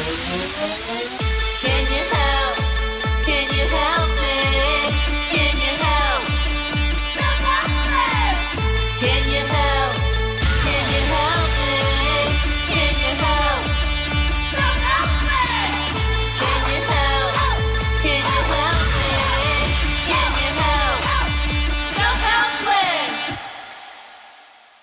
Can you help? Can you help me? Can you help? Self-Helpless! Can you help? Can you help me? Can you help? Self-Helpless! Can you help? Can you help me? Can you help? Self-Helpless!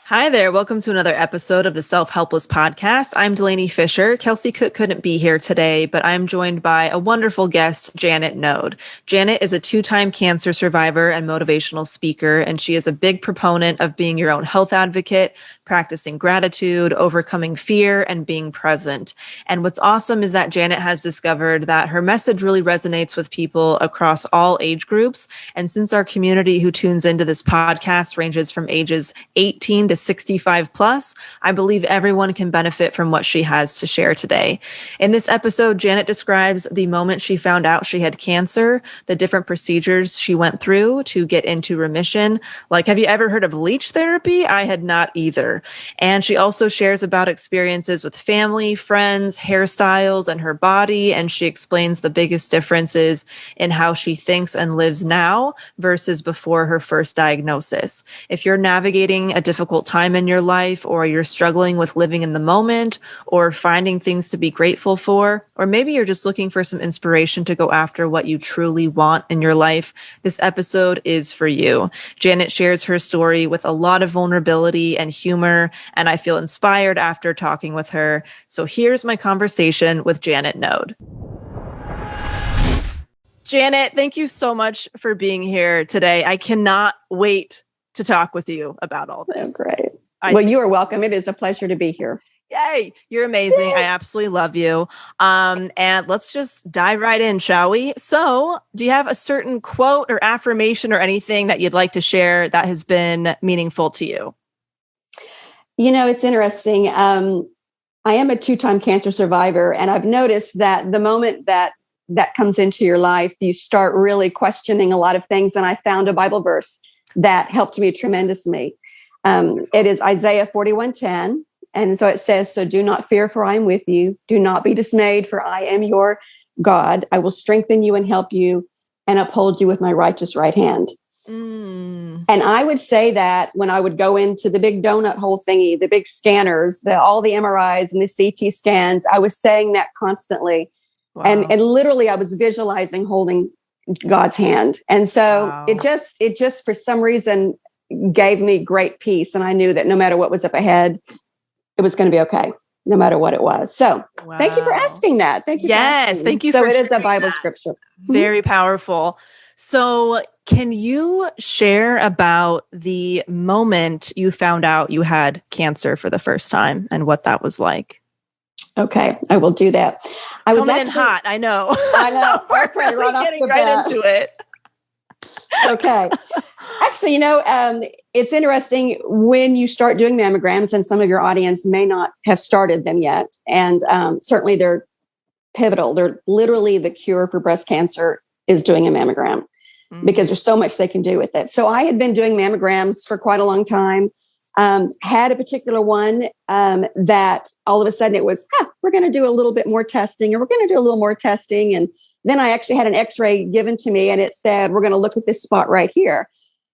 Hi there. Welcome to another episode of the Self-Helpless podcast. I'm Delaney Fisher. Kelsey Cook couldn't be here today, but I'm joined by a wonderful guest, Janet Knode. Janet is a 2-time cancer survivor and motivational speaker, and she is a big proponent of being your own health advocate, practicing gratitude, overcoming fear, and being present. And what's awesome is that Janet has discovered that her message really resonates with people across all age groups. And since our community who tunes into this podcast ranges from ages 18 to 65 plus, I believe everyone can benefit from what she has to share today. In this episode, Janet describes the moment she found out she had cancer, the different procedures she went through to get into remission. Like, have you ever heard of leech therapy? I had not either. And she also shares about experiences with family, friends, hairstyles, and her body. And she explains the biggest differences in how she thinks and lives now versus before her first diagnosis. If you're navigating a difficult time in your life, or you're struggling with living in the moment, or finding things to be grateful for, or maybe you're just looking for some inspiration to go after what you truly want in your life, this episode is for you. Janet shares her story with a lot of vulnerability and humor, and I feel inspired after talking with her. So here's my conversation with Janet Knode. Janet, thank you so much for being here today. I cannot wait to talk with you about all this. Oh, great. Well, you are welcome. It is a pleasure to be here. Yay. You're amazing. Yay. I absolutely love you. And let's just dive right in, shall we? So do you have a certain quote or affirmation or anything that you'd like to share that has been meaningful to you? You know, it's interesting. I am a 2-time cancer survivor, and I've noticed that the moment that comes into your life, you start really questioning a lot of things. And I found a Bible verse that helped me tremendously. It is Isaiah 41:10. And so it says, "So do not fear, for I am with you. Do not be dismayed, for I am your God. I will strengthen you and help you and uphold you with my righteous right hand." And I would say that when I would go into the big donut hole thingy, the big scanners, all the MRIs and the CT scans, I was saying that constantly. Wow. And literally I was visualizing holding God's hand. And so wow. it just for some reason gave me great peace. And I knew that no matter what was up ahead, it was going to be okay, no matter what it was. So wow. Thank you for asking that. Thank you. Yes. Thank you. So it is a Bible scripture. Very powerful. So can you share about the moment you found out you had cancer for the first time and what that was like? Okay, I will do that. I was coming in hot. I know. We're really getting right into it. Okay. Actually, it's interesting when you start doing mammograms, and some of your audience may not have started them yet. And certainly they're pivotal. They're literally the cure for breast cancer is doing a mammogram because there's so much they can do with it. So I had been doing mammograms for quite a long time. Had a particular one that all of a sudden it was, we're going to do a little bit more testing, or we're going to do a little more testing. And then I actually had an x-ray given to me, and it said, we're going to look at this spot right here.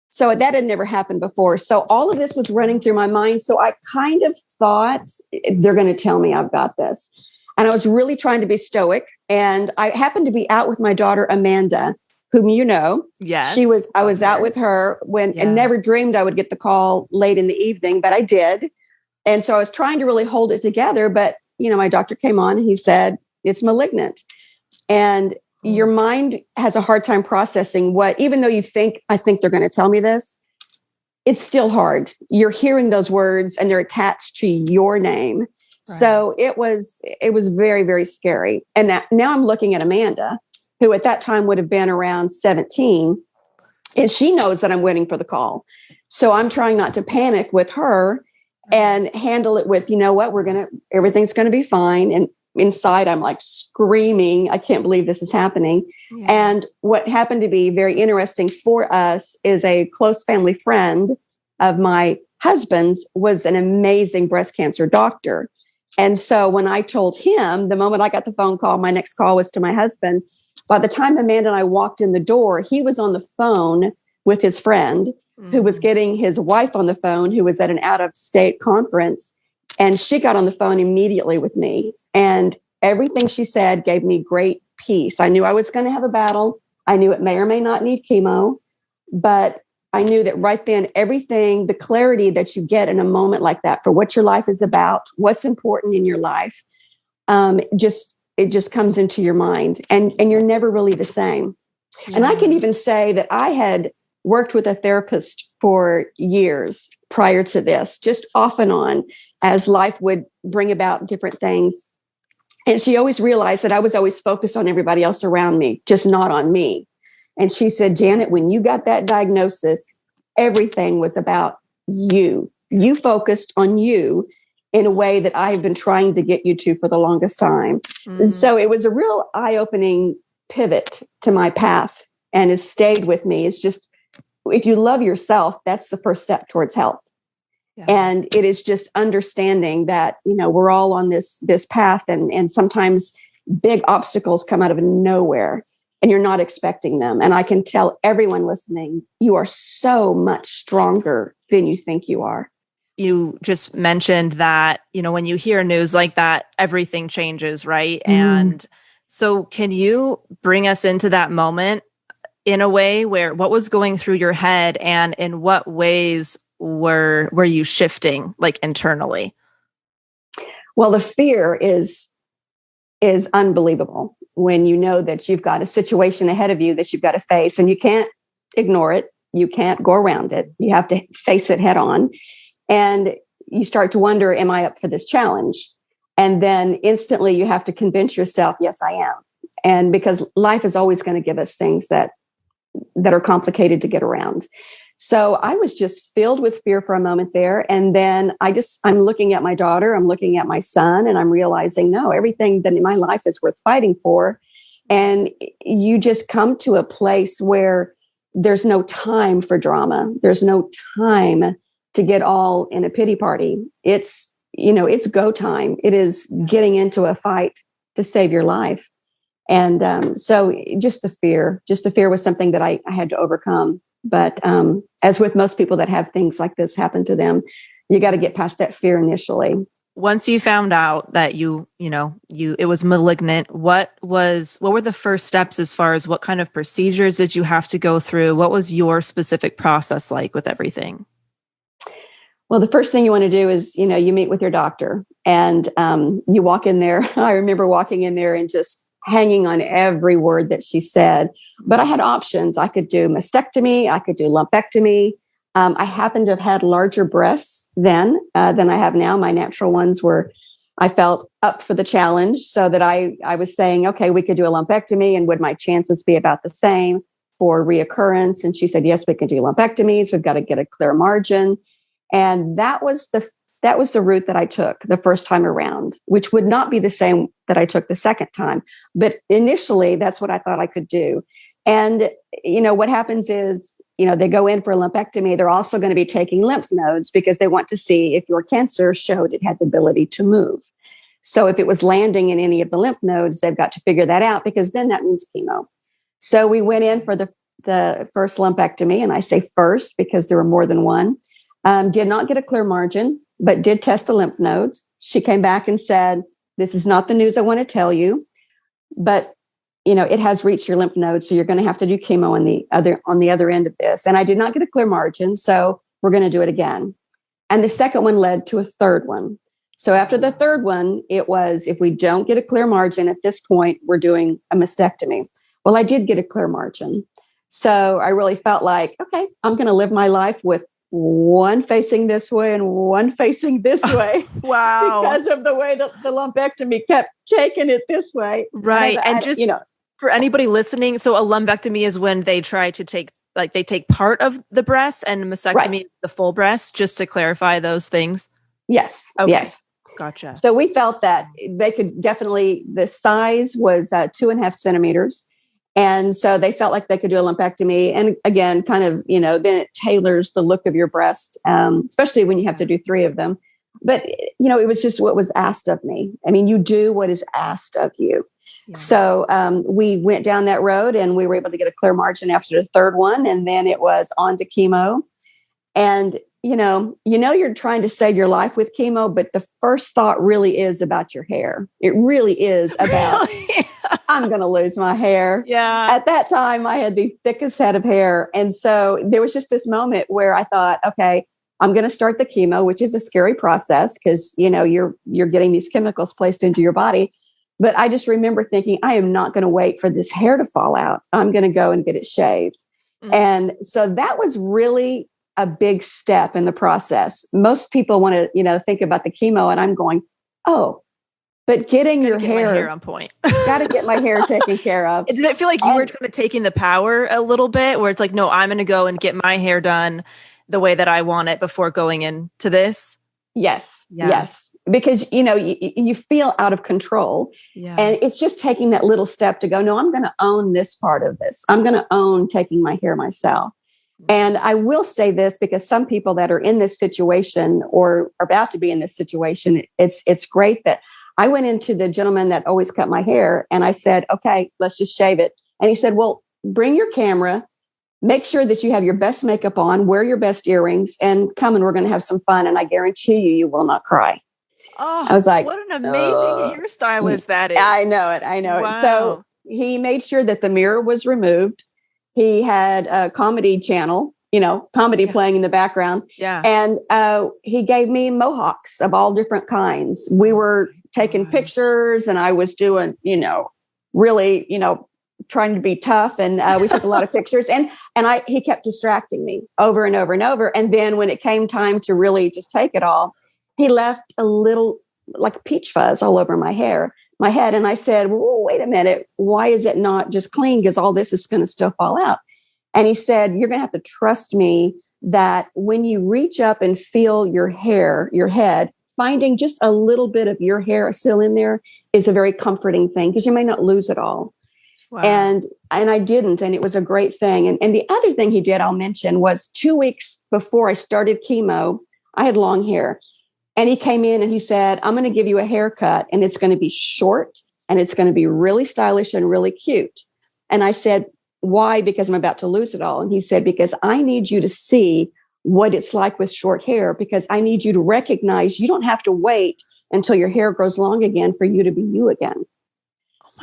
So that had never happened before. So all of this was running through my mind. So I kind of thought they're going to tell me I've got this. And I was really trying to be stoic. And I happened to be out with my daughter, Amanda, whom you know. Yes. I was out with her and never dreamed I would get the call late in the evening, but I did. And so I was trying to really hold it together. But, my doctor came on and he said, it's malignant. And your mind has a hard time processing even though I think they're going to tell me this, it's still hard. You're hearing those words and they're attached to your name. Right. So it was very, very scary. And now I'm looking at Amanda, who at that time would have been around 17, and she knows that I'm waiting for the call. So I'm trying not to panic with her and handle it with, everything's going to be fine. And inside, I'm like screaming, I can't believe this is happening. Yeah. And what happened to be very interesting for us is a close family friend of my husband's was an amazing breast cancer doctor. And so when I told him, the moment I got the phone call, my next call was to my husband. By the time Amanda and I walked in the door, he was on the phone with his friend who was getting his wife on the phone, who was at an out-of-state conference. And she got on the phone immediately with me. And everything she said gave me great peace. I knew I was going to have a battle. I knew it may or may not need chemo, but I knew that right then, everything, the clarity that you get in a moment like that for what your life is about, what's important in your life, it just comes into your mind, and you're never really the same. And I can even say that I had worked with a therapist for years prior to this, just off and on, as life would bring about different things. And she always realized that I was always focused on everybody else around me, just not on me. And she said, Janet, when you got that diagnosis, everything was about you. You focused on you in a way that I've been trying to get you to for the longest time. So it was a real eye-opening pivot to my path, and it stayed with me. It's just, if you love yourself, that's the first step towards health. Yeah. And it is just understanding that, we're all on this path, and sometimes big obstacles come out of nowhere and you're not expecting them. And I can tell everyone listening, you are so much stronger than you think you are. You just mentioned that, when you hear news like that, everything changes, right? And so can you bring us into that moment in a way where what was going through your head, and in what ways were you shifting, like, internally? Well, the fear is unbelievable when you know that you've got a situation ahead of you that you've got to face, and you can't ignore it. You can't go around it. You have to face it head on. And you start to wonder, am I up for this challenge? And then instantly you have to convince yourself, yes, I am. And because life is always going to give us things that are complicated to get around. So I was just filled with fear for a moment there. And then I'm looking at my daughter, I'm looking at my son, and I'm realizing, no, everything that in my life is worth fighting for. And you just come to a place where there's no time for drama. There's no time to get all in a pity party. It's go time. It is getting into a fight to save your life. And so just the fear was something that I had to overcome. But as with most people that have things like this happen to them, you got to get past that fear initially. Once you found out that it was malignant, what were the first steps as far as what kind of procedures did you have to go through? What was your specific process like with everything? Well, the first thing you want to do is, you meet with your doctor, and you walk in there. I remember walking in there and just hanging on every word that she said. But I had options. I could do mastectomy. I could do lumpectomy. I happened to have had larger breasts then than I have now. My natural ones I felt up for the challenge, so that I was saying, okay, we could do a lumpectomy, and would my chances be about the same for reoccurrence? And she said, yes, we can do lumpectomies. We've got to get a clear margin. And that was the route that I took the first time around, which would not be the same that I took the second time. But initially, that's what I thought I could do. And, what happens is, they go in for a lumpectomy. They're also going to be taking lymph nodes because they want to see if your cancer showed it had the ability to move. So if it was landing in any of the lymph nodes, they've got to figure that out, because then that means chemo. So we went in for the first lumpectomy, and I say first because there were more than one. Did not get a clear margin, but did test the lymph nodes. She came back and said, this is not the news I want to tell you, but it has reached your lymph nodes, so you're going to have to do chemo on the other end of this. And I did not get a clear margin, so we're going to do it again. And the second one led to a third one. So after the third one, it was, if we don't get a clear margin at this point, we're doing a mastectomy. Well, I did get a clear margin. So I really felt like, okay, I'm going to live my life with one facing this way and one facing this way. Wow. Because of the way that the lumpectomy kept taking it this way. Right. And just for anybody listening, so a lumpectomy is when they try to take part of the breast, and mastectomy is the full breast, just to clarify those things. Yes. Okay. Yes. Gotcha. So we felt that they could definitely, the size was 2.5 centimeters. And so they felt like they could do a lumpectomy. And again, kind of, then it tailors the look of your breast, especially when you have to do 3 of them. But, it was just what was asked of me. I mean, you do what is asked of you. Yeah. So we went down that road and we were able to get a clear margin after the third one. And then it was on to chemo. And, you're trying to save your life with chemo, but the first thought really is about your hair. It really is about, I'm going to lose my hair. Yeah. At that time, I had the thickest head of hair. And so there was just this moment where I thought, okay, I'm going to start the chemo, which is a scary process because, you're getting these chemicals placed into your body. But I just remember thinking, I am not going to wait for this hair to fall out. I'm going to go and get it shaved. Mm-hmm. And so that was really a big step in the process. Most people want to, think about the chemo, and I'm going, oh, but getting your hair on point. Got to get my hair taken care of. Did it feel like you were kind of taking the power a little bit, where it's like, no, I'm going to go and get my hair done the way that I want it before going into this? Yes. Yeah. Yes. Because, you feel out of control. Yeah. And it's just taking that little step to go, no, I'm going to own this part of this. I'm going to own taking my hair myself. And I will say this because some people that are in this situation or are about to be in this situation, it's great that I went into the gentleman that always cut my hair and I said, okay, let's just shave it. And he said, well, bring your camera, make sure that you have your best makeup on, wear your best earrings, and come and we're going to have some fun. And I guarantee you will not cry. Oh, I was like, what an amazing hairstylist that is. I know it. Wow. So he made sure that the mirror was removed. He had a comedy channel, comedy playing in the background. Yeah. And he gave me mohawks of all different kinds. We were taking pictures and I was doing, really, trying to be tough. And we took a lot of pictures and he kept distracting me over and over and over. And then when it came time to really just take it all, he left a little like peach fuzz all over my head. And I said, well, wait a minute. Why is it not just clean? Because all this is going to still fall out. And he said, you're going to have to trust me that when you reach up and feel your hair, your head, finding just a little bit of your hair still in there is a very comforting thing because you may not lose it all. Wow. And I didn't. And it was a great thing. And the other thing he did, I'll mention, was 2 weeks before I started chemo, I had long hair. And he came in and he said, I'm going to give you a haircut and it's going to be short and it's going to be really stylish and really cute. And I said, why? Because I'm about to lose it all. And he said, because I need you to see what it's like with short hair, because I need you to recognize you don't have to wait until your hair grows long again for you to be you again.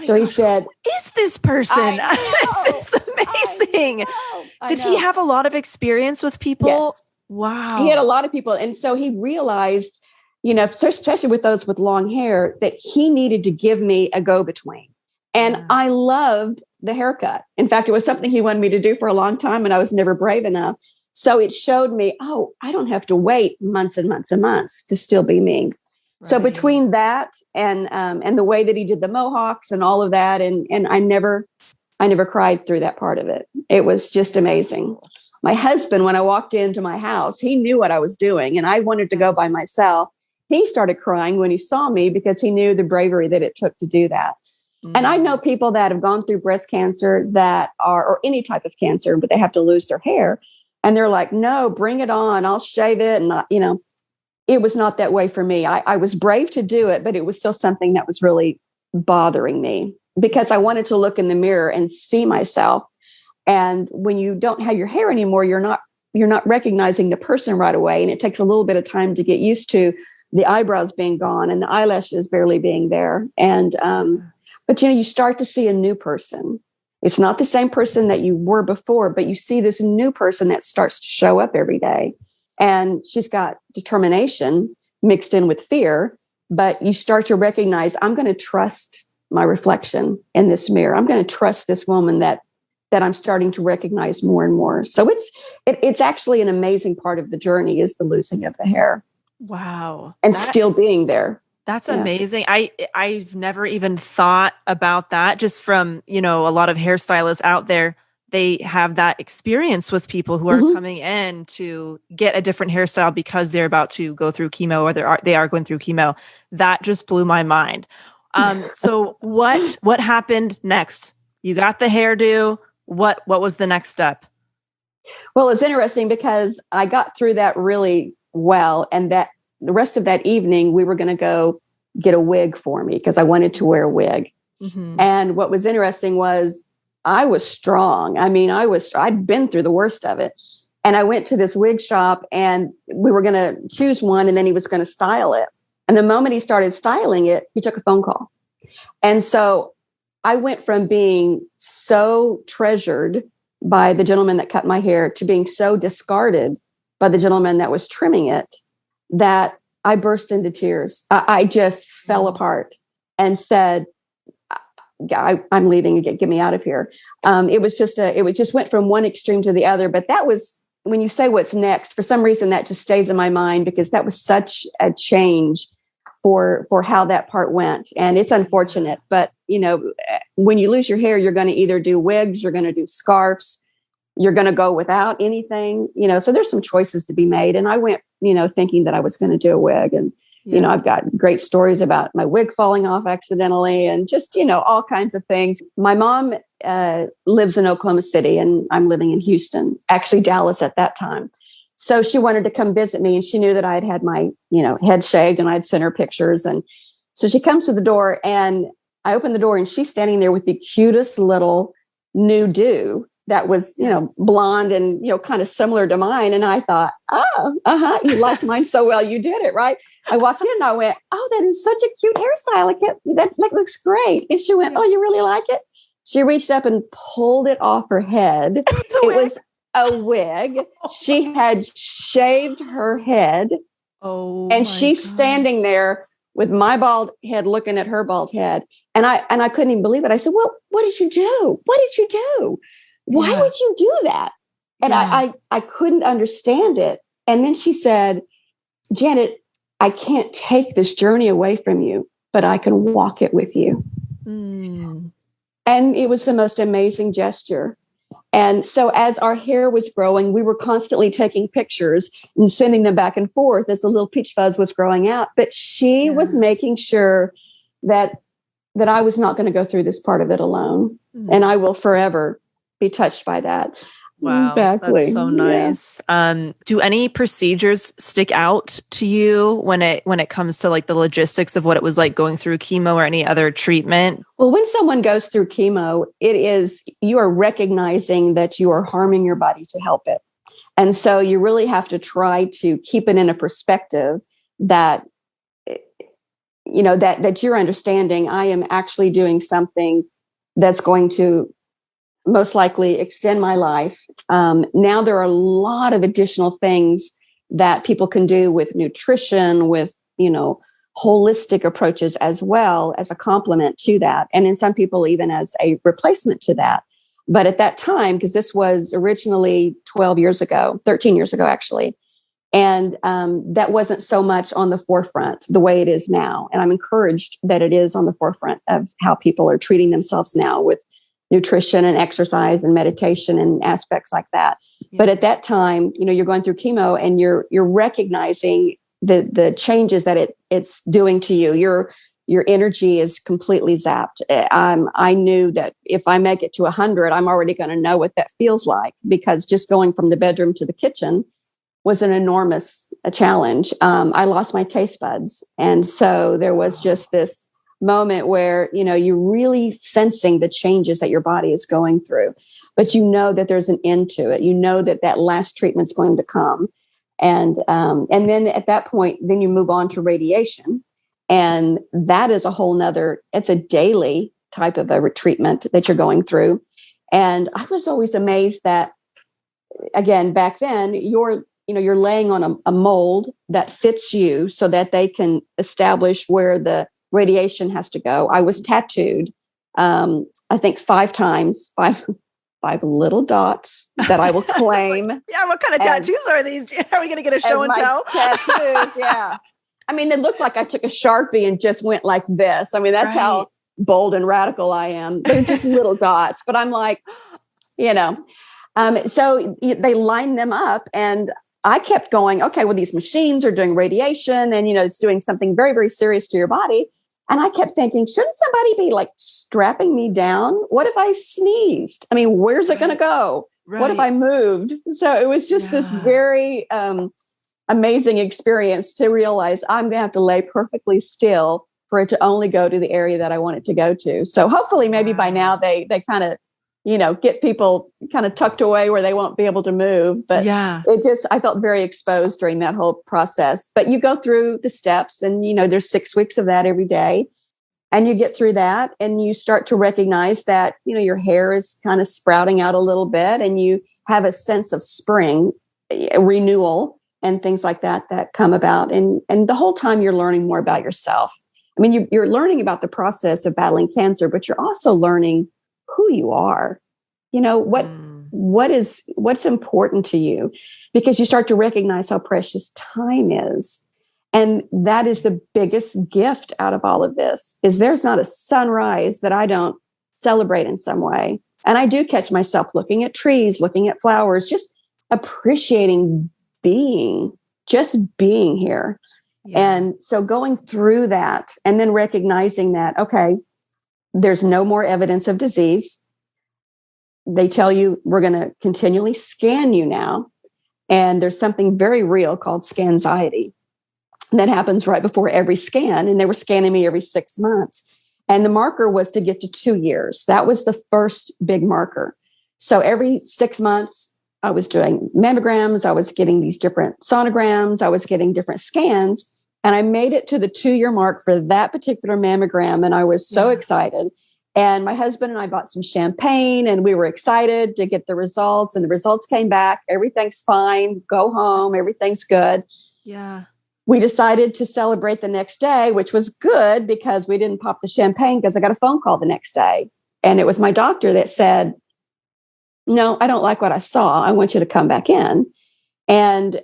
So he said, who is this person? This is amazing. Did he have a lot of experience with people? Yes. Wow. He had a lot of people. And so he realized, especially with those with long hair, that he needed to give me a go-between. And I loved the haircut. In fact, it was something he wanted me to do for a long time, and I was never brave enough. So it showed me, oh, I don't have to wait months and months and months to still be me. Right. So between that and the way that he did the mohawks and all of that, and I never cried through that part of it. It was just amazing. My husband, when I walked into my house, he knew what I was doing and I wanted to go by myself. He started crying when he saw me because he knew the bravery that it took to do that. Mm-hmm. And I know people that have gone through breast cancer or any type of cancer, but they have to lose their hair. And they're like, no, bring it on. I'll shave it. And it was not that way for me. I was brave to do it, but it was still something that was really bothering me because I wanted to look in the mirror and see myself. And when you don't have your hair anymore, you're not recognizing the person right away. And it takes a little bit of time to get used to the eyebrows being gone and the eyelashes barely being there. And, but you start to see a new person. It's not the same person that you were before, but you see this new person that starts to show up every day. And she's got determination mixed in with fear, but you start to recognize, I'm going to trust my reflection in this mirror. I'm going to trust this woman that I'm starting to recognize more and more. So it's actually an amazing part of the journey is the losing of the hair. Wow. And still being there. That's amazing. I've never even thought about that just from, a lot of hairstylists out there. They have that experience with people who are coming in to get a different hairstyle because they're about to go through chemo or they are going through chemo. That just blew my mind. So what happened next? You got the hairdo. What was the next step? Well, it's interesting because I got through that really well. And the rest of that evening, we were going to go get a wig for me because I wanted to wear a wig. Mm-hmm. And what was interesting was I was strong. I mean, I'd been through the worst of it. And I went to this wig shop and we were going to choose one and then he was going to style it. And the moment he started styling it, he took a phone call. And so I went from being so treasured by the gentleman that cut my hair to being so discarded by the gentleman that was trimming it that I burst into tears. I just fell apart and said, I'm leaving. Get me out of here. It just went from one extreme to the other. But that was, when you say what's next, for some reason that just stays in my mind because that was such a change for how that part went. And it's unfortunate, but when you lose your hair, you're going to either do wigs, you're going to do scarves, you're going to go without anything, so there's some choices to be made. And I went, thinking that I was going to do a wig. And, I've got great stories about my wig falling off accidentally and just, all kinds of things. My mom lives in Oklahoma City and I'm living in Houston, actually Dallas at that time. So she wanted to come visit me and she knew that I had my, head shaved and I'd sent her pictures. And so she comes to the door and I open the door and she's standing there with the cutest little new do that was, blonde and, kind of similar to mine. And I thought, you liked mine so well. You did it, right? I walked in and I went, oh, that is such a cute hairstyle. That looks great. And she went, oh, you really like it? She reached up and pulled it off her head. It was a wig. She had shaved her head. Oh, and she's standing there with my bald head looking at her bald head. And I couldn't even believe it. I said, well, what did you do? What did you do? Why would you do that? And I couldn't understand it. And then she said, Janet, I can't take this journey away from you, but I can walk it with you. Mm. And it was the most amazing gesture. And so as our hair was growing, we were constantly taking pictures and sending them back and forth as the little peach fuzz was growing out. But she was making sure that I was not going to go through this part of it alone. Mm. And I will forever be touched by that. Wow. Exactly. That's so nice. Yeah. Do any procedures stick out to you when it comes to like the logistics of what it was like going through chemo or any other treatment? Well, when someone goes through chemo, you are recognizing that you are harming your body to help it. And so you really have to try to keep it in a perspective that, that you're understanding I am actually doing something that's going to most likely extend my life. Now there are a lot of additional things that people can do with nutrition, with, holistic approaches as well as a complement to that. And in some people, even as a replacement to that. But at that time, because this was originally 13 years ago, actually. And that wasn't so much on the forefront the way it is now. And I'm encouraged that it is on the forefront of how people are treating themselves now with nutrition and exercise and meditation and aspects like that. Yeah. But at that time, you're going through chemo and you're recognizing the changes that it's doing to you. Your energy is completely zapped. I knew that if I make it to 100, I'm already going to know what that feels like, because just going from the bedroom to the kitchen was an enormous challenge. I lost my taste buds. And so there was just this moment where, you're really sensing the changes that your body is going through, but that there's an end to it. That last treatment's going to come. And then at that point, then you move on to radiation. And that is a whole nother, it's a daily type of a treatment that you're going through. And I was always amazed that, again, back then you're laying on a mold that fits you so that they can establish where the radiation has to go. I was tattooed, I think 5 times, five little dots that I will claim. What kind of tattoos are these? Are we going to get a show and tell? Tattoos, yeah. I mean, they look like I took a Sharpie and just went like this. I mean, that's how bold and radical I am. They're just little dots, but I'm like, so they line them up and I kept going, okay, well, these machines are doing radiation and, it's doing something very, very serious to your body. And I kept thinking, shouldn't somebody be like strapping me down? What if I sneezed? I mean, where's it going to go? Right. What if I moved? So it was just this very amazing experience to realize I'm going to have to lay perfectly still for it to only go to the area that I want it to go to. So hopefully maybe by now they kind of, get people kind of tucked away where they won't be able to move. But I felt very exposed during that whole process. But you go through the steps and, there's 6 weeks of that every day. And you get through that and you start to recognize that, your hair is kind of sprouting out a little bit and you have a sense of spring, renewal, and things like that come about. And the whole time you're learning more about yourself. I mean, you're learning about the process of battling cancer, but you're also learning who you are. What's important to you, because you start to recognize how precious time is. And that is the biggest gift out of all of this, is there's not a sunrise that I don't celebrate in some way. And I do catch myself looking at trees, looking at flowers, just appreciating just being here. Yeah. And so going through that and then recognizing that, okay, there's no more evidence of disease. They tell you we're going to continually scan you now. And there's something very real called scanxiety that happens right before every scan. And they were scanning me every 6 months. And the marker was to get to 2 years. That was the first big marker. So every 6 months, I was doing mammograms. I was getting these different sonograms. I was getting different scans. And I made it to the 2-year mark for that particular mammogram. And I was so excited. And my husband and I bought some champagne and we were excited to get the results. And the results came back. Everything's fine. Go home. Everything's good. Yeah. We decided to celebrate the next day, which was good because we didn't pop the champagne, because I got a phone call the next day. And it was my doctor that said, no, I don't like what I saw. I want you to come back in. And,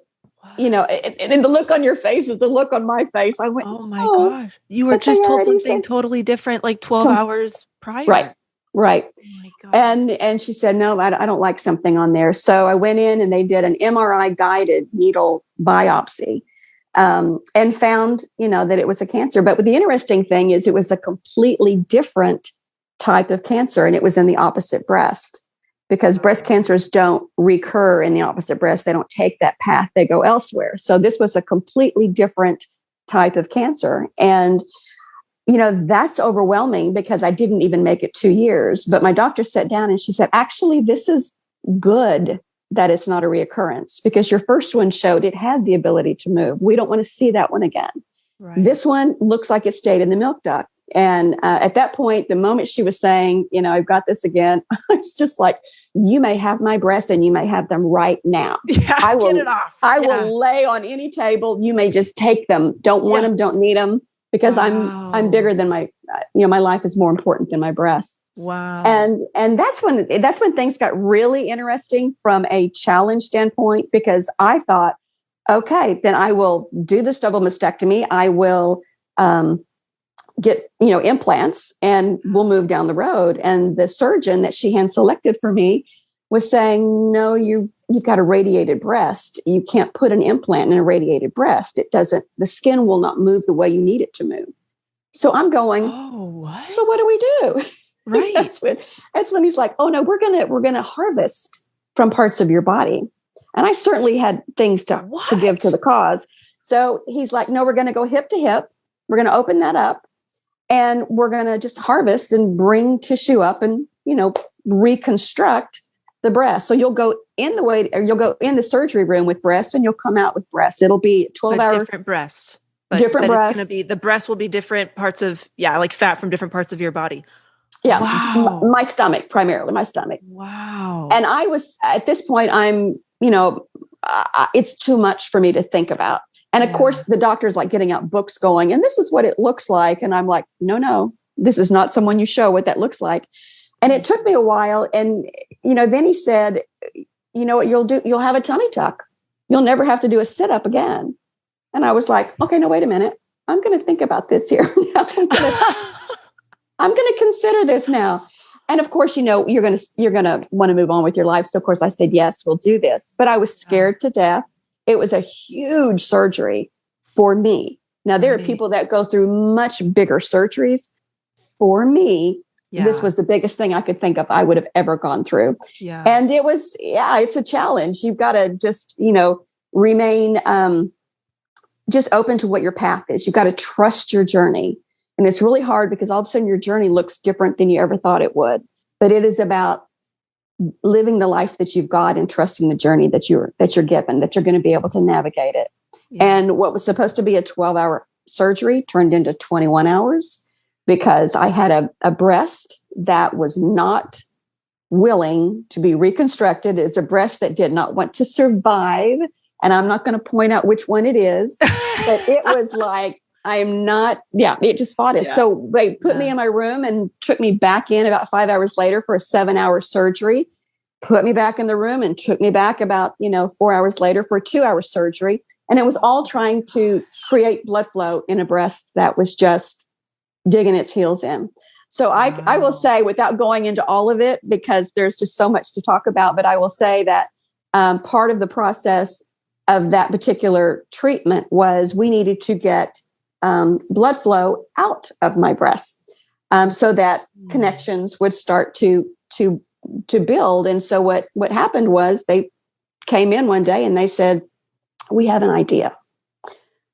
and the look on your face is the look on my face. I went, oh my gosh. You were just told something totally different, like 12 hours prior. Right. Oh my God. And she said, no, I don't like something on there. So I went in and they did an MRI guided needle biopsy. And found, that it was a cancer. But the interesting thing is it was a completely different type of cancer. And it was in the opposite breast, because breast cancers don't recur in the opposite breast. They don't take that path. They go elsewhere. So this was a completely different type of cancer. And, that's overwhelming, because I didn't even make it 2 years. But my doctor sat down and she said, actually, this is good that it's not a reoccurrence, because your first one showed it had the ability to move. We don't want to see that one again. Right. This one looks like it stayed in the milk duct. And at that point, the moment she was saying, I've got this again, I was just like, you may have my breasts and you may have them right now. Yeah, I will, get it off. I will lay on any table. You may just take them. Don't want them, don't need them, because I'm bigger than my life is more important than my breasts. Wow. And that's when things got really interesting from a challenge standpoint, because I thought, okay, then I will do this double mastectomy. I will get, implants, and we'll move down the road. And the surgeon that she hand selected for me was saying, no, you've got a radiated breast. You can't put an implant in a radiated breast. The skin will not move the way you need it to move. So I'm going, what? So what do we do? Right. That's when he's like, oh no, we're gonna harvest from parts of your body. And I certainly had things to give to the cause. So he's like, no, we're gonna go hip to hip. We're gonna open that up, and we're gonna just harvest and bring tissue up and reconstruct the breast. So you'll go in the surgery room with breast, and you'll come out with breast. It'll be 12-hour different breast. Different breast. It's going to be, the breast will be different parts of, like fat from different parts of your body. Yeah. Wow. My stomach, primarily my stomach. Wow. And I was, at this point, it's too much for me to think about. And of course, the doctor's like getting out books going, and this is what it looks like. And I'm like, no, this is not someone you show what that looks like. And it took me a while. And, then he said, you know what you'll do? You'll have a tummy tuck. You'll never have to do a sit up again. And I was like, okay, no, wait a minute. I'm going to think about this here. I'm going to consider this now. And of course, you're going to want to move on with your life. So of course I said, yes, we'll do this. But I was scared to death. It was a huge surgery for me. Now there are people that go through much bigger surgeries. For me, this was the biggest thing I could think of I would have ever gone through. Yeah. And it was, it's a challenge. You've got to just, remain just open to what your path is. You've got to trust your journey. And it's really hard because all of a sudden your journey looks different than you ever thought it would. But it is about living the life that you've got and trusting the journey that you're given, that you're going to be able to navigate it. Yeah. And what was supposed to be a 12-hour surgery turned into 21 hours because I had a breast that was not willing to be reconstructed. It's a breast that did not want to survive. And I'm not going to point out which one it is, but it was like, I'm not, it just fought it. Yeah. So they put me in my room and took me back in about 5 hours later for a 7-hour surgery, put me back in the room and took me back about, 4 hours later for a 2-hour surgery. And it was all trying to create blood flow in a breast that was just digging its heels in. So I will say, without going into all of it, because there's just so much to talk about, but I will say that part of the process of that particular treatment was we needed to get blood flow out of my breast so that connections would start to build. And so what happened was they came in one day and they said, we have an idea.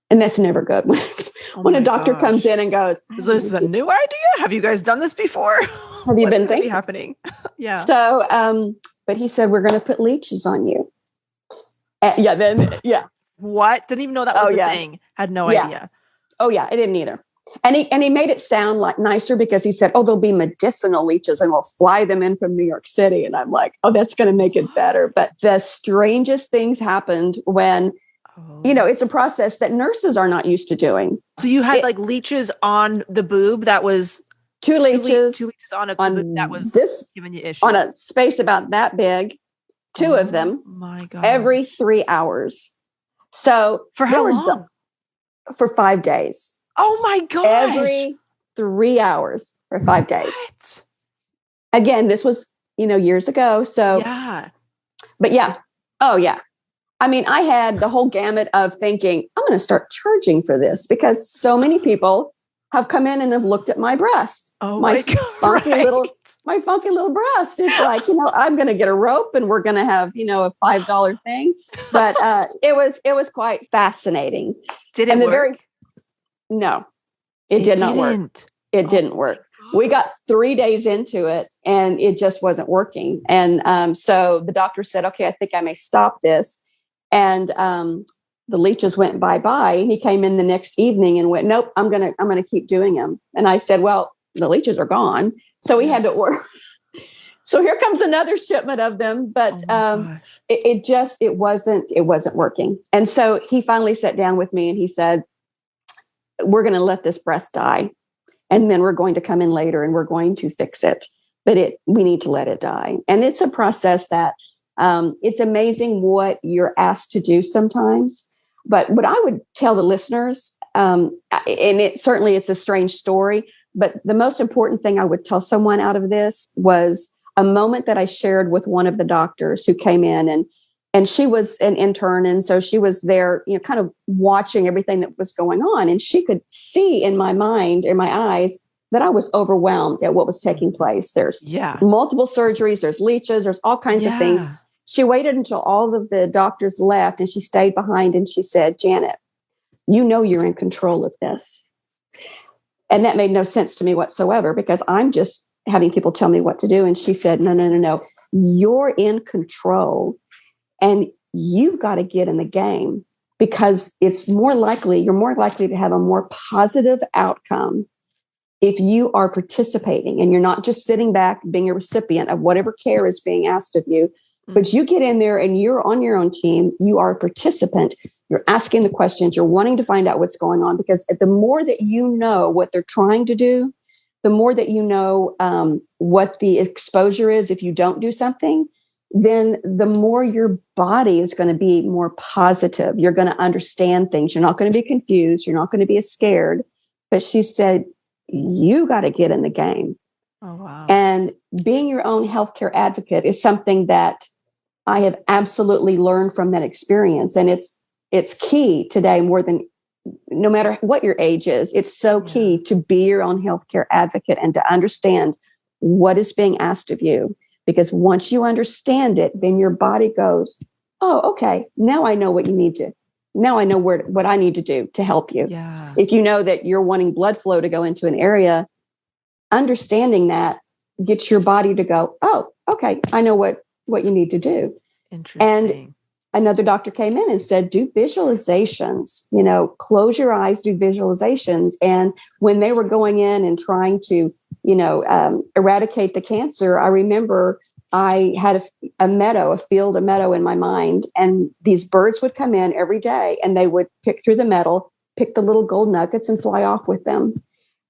And that's never good. When a doctor comes in and goes, is this a new idea? Have you guys done this before? Have you been thinking? Happening? Yeah. So, but he said, we're going to put leeches on you. What? Didn't even know that was a thing. Had no idea. Oh yeah, I didn't either. And he made it sound like nicer because he said, there'll be medicinal leeches and we'll fly them in from New York City. And I'm like, that's going to make it better. But the strangest things happened when, it's a process that nurses are not used to doing. So you had like leeches on the boob that was two leeches on a boob that was giving you issues. On a space about that big, two of them. My God. Every 3 hours. So for how long? For 5 days. Oh my gosh. Every 3 hours for 5 days. What? Again, this was, years ago. So, but yeah. Oh yeah. I mean, I had the whole gamut of thinking, I'm going to start charging for this because so many people have come in and have looked at my breast. Oh my God. My funky little breast. It's like, I'm going to get a rope and we're going to have, a $5 thing. But it was quite fascinating. Did it work? No, it did not work. It didn't work. We got 3 days into it and it just wasn't working. And so the doctor said, okay, I think I may stop this. And the leeches went bye-bye. And he came in the next evening and went, nope, I'm gonna keep doing them. And I said, well, the leeches are gone. So we had to order. So here comes another shipment of them. But it wasn't working. And so he finally sat down with me and he said, we're going to let this breast die. And then we're going to come in later and we're going to fix it. But we need to let it die. And it's a process that it's amazing what you're asked to do sometimes. But what I would tell the listeners, and it's a strange story, but the most important thing I would tell someone out of this was a moment that I shared with one of the doctors who came in and she was an intern. And so she was there, kind of watching everything that was going on. And she could see in my mind, in my eyes, that I was overwhelmed at what was taking place. There's multiple surgeries, there's leeches, there's all kinds of things. She waited until all of the doctors left and she stayed behind and she said, Janet, you're in control of this. And that made no sense to me whatsoever because I'm just having people tell me what to do. And she said, no, you're in control and you've got to get in the game because you're more likely to have a more positive outcome if you are participating and you're not just sitting back being a recipient of whatever care is being asked of you. But you get in there and you're on your own team. You are a participant. You're asking the questions. You're wanting to find out what's going on because the more that you know what they're trying to do, the more that you know what the exposure is if you don't do something, then the more your body is going to be more positive. You're going to understand things. You're not going to be confused. You're not going to be as scared. But she said, you got to get in the game. Oh, wow. And being your own healthcare advocate is something that I have absolutely learned from that experience. And it's key today more than no matter what your age is. It's so key to be your own healthcare advocate and to understand what is being asked of you. Because once you understand it, then your body goes, oh, okay, now I know what you need to, now I know what I need to do to help you. Yeah. If you know that you're wanting blood flow to go into an area, understanding that gets your body to go, oh, okay, I know what you need to do. And Interesting. another doctor came in and said, do visualizations, close your eyes, do visualizations. And when they were going in and trying to, eradicate the cancer, I remember I had a meadow in my mind. And these birds would come in every day and they would pick through the metal, pick the little gold nuggets and fly off with them.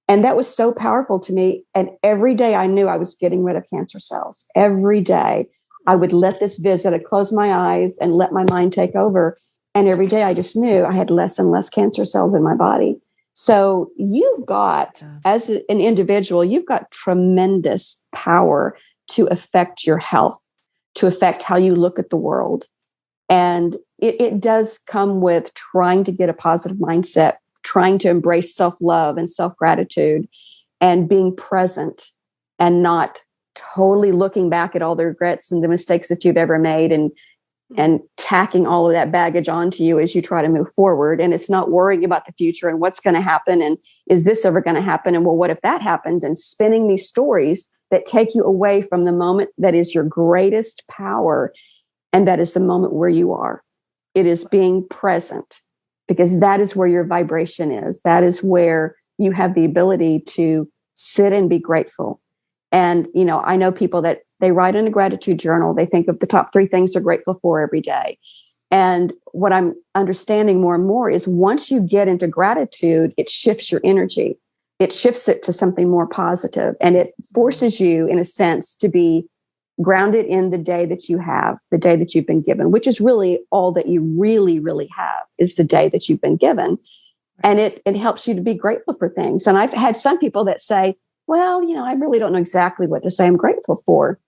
And that was so powerful to me. And every day I knew I was getting rid of cancer cells. Every day I would let this visit, I'd close my eyes and let my mind take over. And every day I just knew I had less and less cancer cells in my body. So you've got, as an individual, you've got tremendous power to affect your health, to affect how you look at the world. And it does come with trying to get a positive mindset, trying to embrace self-love and self-gratitude and being present and not totally looking back at all the regrets and the mistakes that you've ever made and tacking all of that baggage onto you as you try to move forward. And it's not worrying about the future and what's going to happen. And is this ever going to happen? And well, what if that happened? And spinning these stories that take you away from the moment that is your greatest power. And that is the moment where you are. It is being present, because that is where your vibration is. That is where you have the ability to sit and be grateful. And, I know people that they write in a gratitude journal. They think of the top 3 things they're grateful for every day. And what I'm understanding more and more is once you get into gratitude, it shifts your energy. It shifts it to something more positive. And it forces you, in a sense, to be grounded in the day that you have, the day that you've been given, which is really all that you really, really have is the day that you've been given. And it helps you to be grateful for things. And I've had some people that say, well, I really don't know exactly what to say I'm grateful for.